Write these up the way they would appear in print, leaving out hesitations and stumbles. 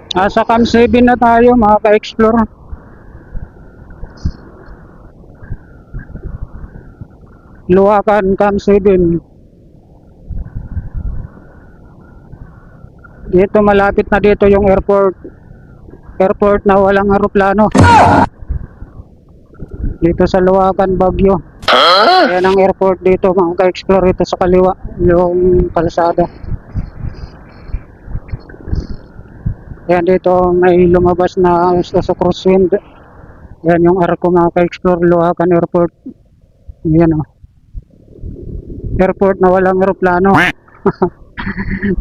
Sa Cam 7 na tayo mga ka-explore. Luwakan Cam 7. Dito malapit na dito yung airport. Airport na walang eroplano. Dito sa Luwakan, Baguio. Yan ang airport dito mga ka-explore. Ito sa kaliwa, yung kalsada. Yan dito may lumabas na sa crosswind. Yan yung arko mga ka-explore, Luwakan Airport. Yan o. Airport na walang eroplano.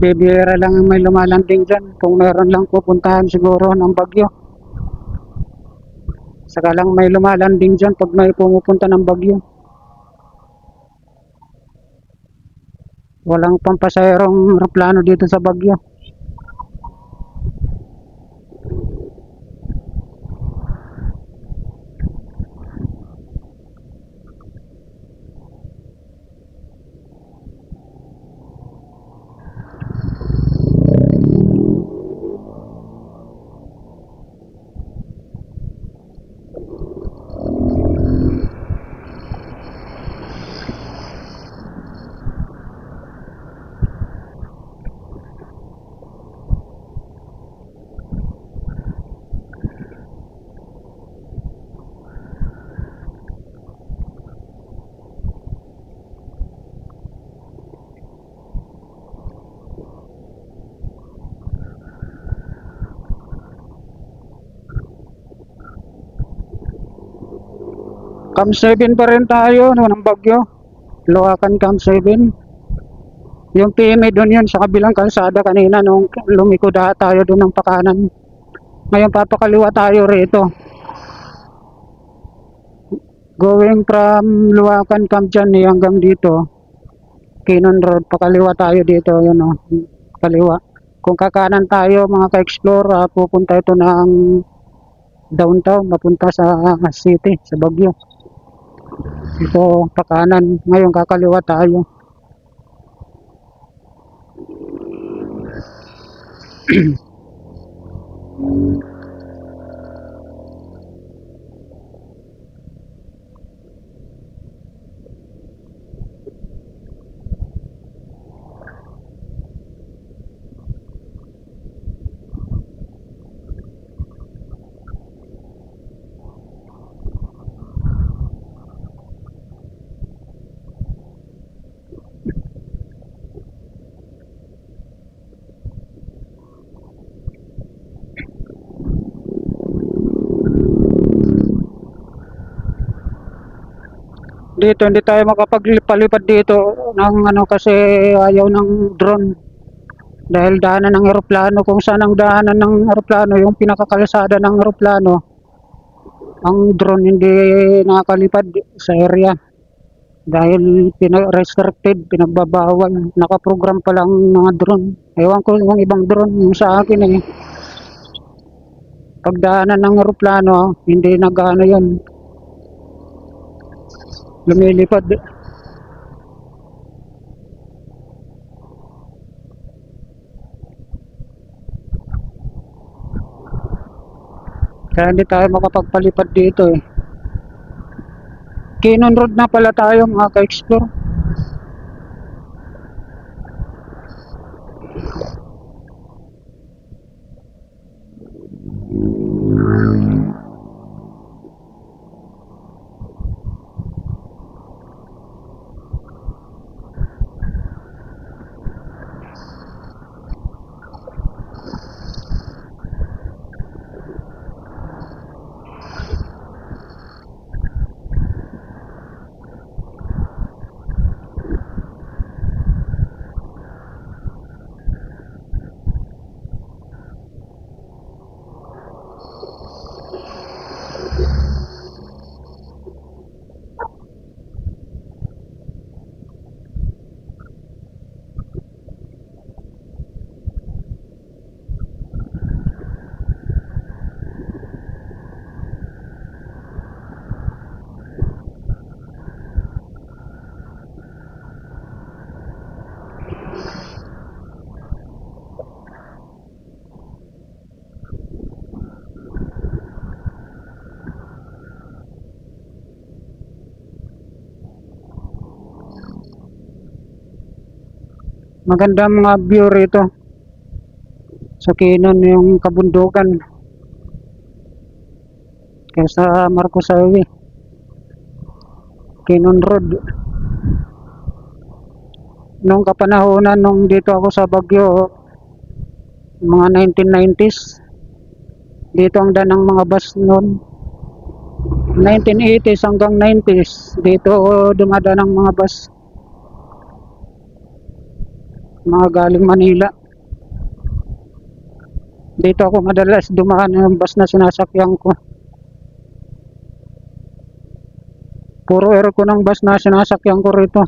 Bibira lang may lumalanding dyan. Kung meron lang pupuntahan siguro ng Baguio. Saka lang may lumalanding dyan pag may pumupunta ng Baguio. Walang pampasayrong eroplano dito sa Baguio. Cam 7 pa rin tayo ng Baguio. Luwakan Cam 7. Yung PMA doon yun sa kabilang kalsada kanina nung lumiko tayo doon ng pakanan. Ngayon papakaliwa tayo rito. Going from Luwakan Cam Channy hanggang dito. Kinon Road, pakaliwa tayo dito. Yun o, kaliwa. Kung kakanan tayo mga ka-explore, pupunta ito ng downtown, mapunta sa city, sa Baguio. Ito pakanan, ngayon kakaliwa tayo. Dito hindi tayo makapagpalipad dito ng ano kasi ayaw ng drone. Dahil daanan ng eroplano, kung saan ang daanan ng eroplano, yung pinakakalsada ng eroplano, ang drone hindi nakakalipad sa area. Dahil restricted, pinagbabawal, nakaprogram pa lang mga drone. Ewan ko yung ibang drone, yung sa akin pagdaanan ng eroplano, hindi nag-ano yun, lumilipad. Kaya hindi tayo makapagpalipad dito eh. Kinon Road na pala tayo mga ka-explore. Maganda mga view rito sa Kinon, yung kabundukan kaysa Marcos Highway, Kinon Road. Nung kapanahonan nung dito ako sa Baguio, mga 1990s, dito ang daan ng mga bus noon. 1980s hanggang 90s, dito dumadaan ng mga bus, mga galing Manila. Dito ako madalas dumaan ng bus na sinasakyan ko. Puro aircon ang bus na sinasakyan ko rito.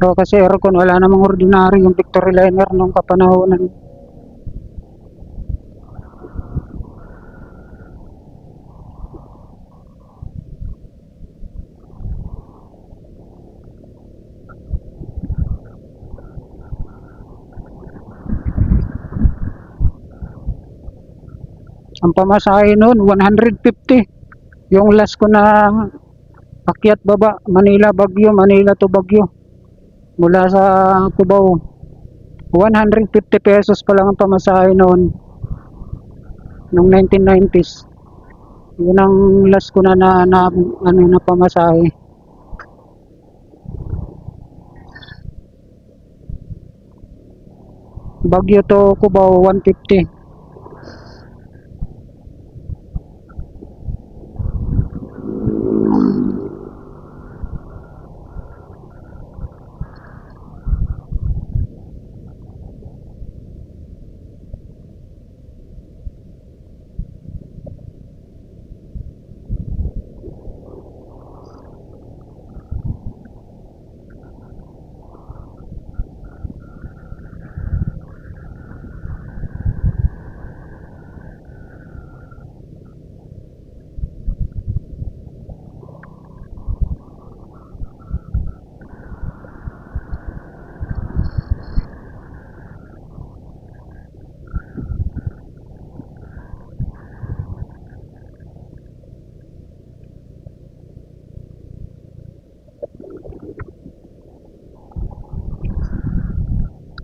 So, kasi aircon, wala namang ordinary yung Victoryliner nung kapanahonan. Ang pamasahe noon 150. Yung last ko na akyat baba, Manila Baguio, Manila to Baguio, mula sa Cubao, 150 pesos pa lang ang pamasahe noon nung 1990s. Yun ang last ko na na pamasahe. Baguio to Cubao 150.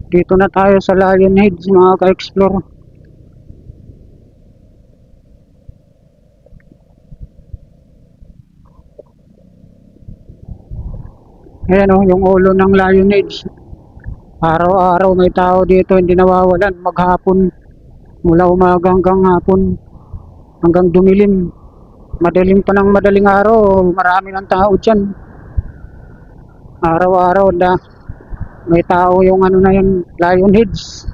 Dito na tayo sa Lion Heads mga ka-explore. Ayan o, yung ulo ng Lion Heads. Araw-araw may tao dito, hindi nawawalan. Maghapon, mula umaga hanggang hapon, hanggang dumilim. Madaling pa ng madaling araw, marami ng tao dyan. Araw-araw na may tao yung ano na yung Lion Heads.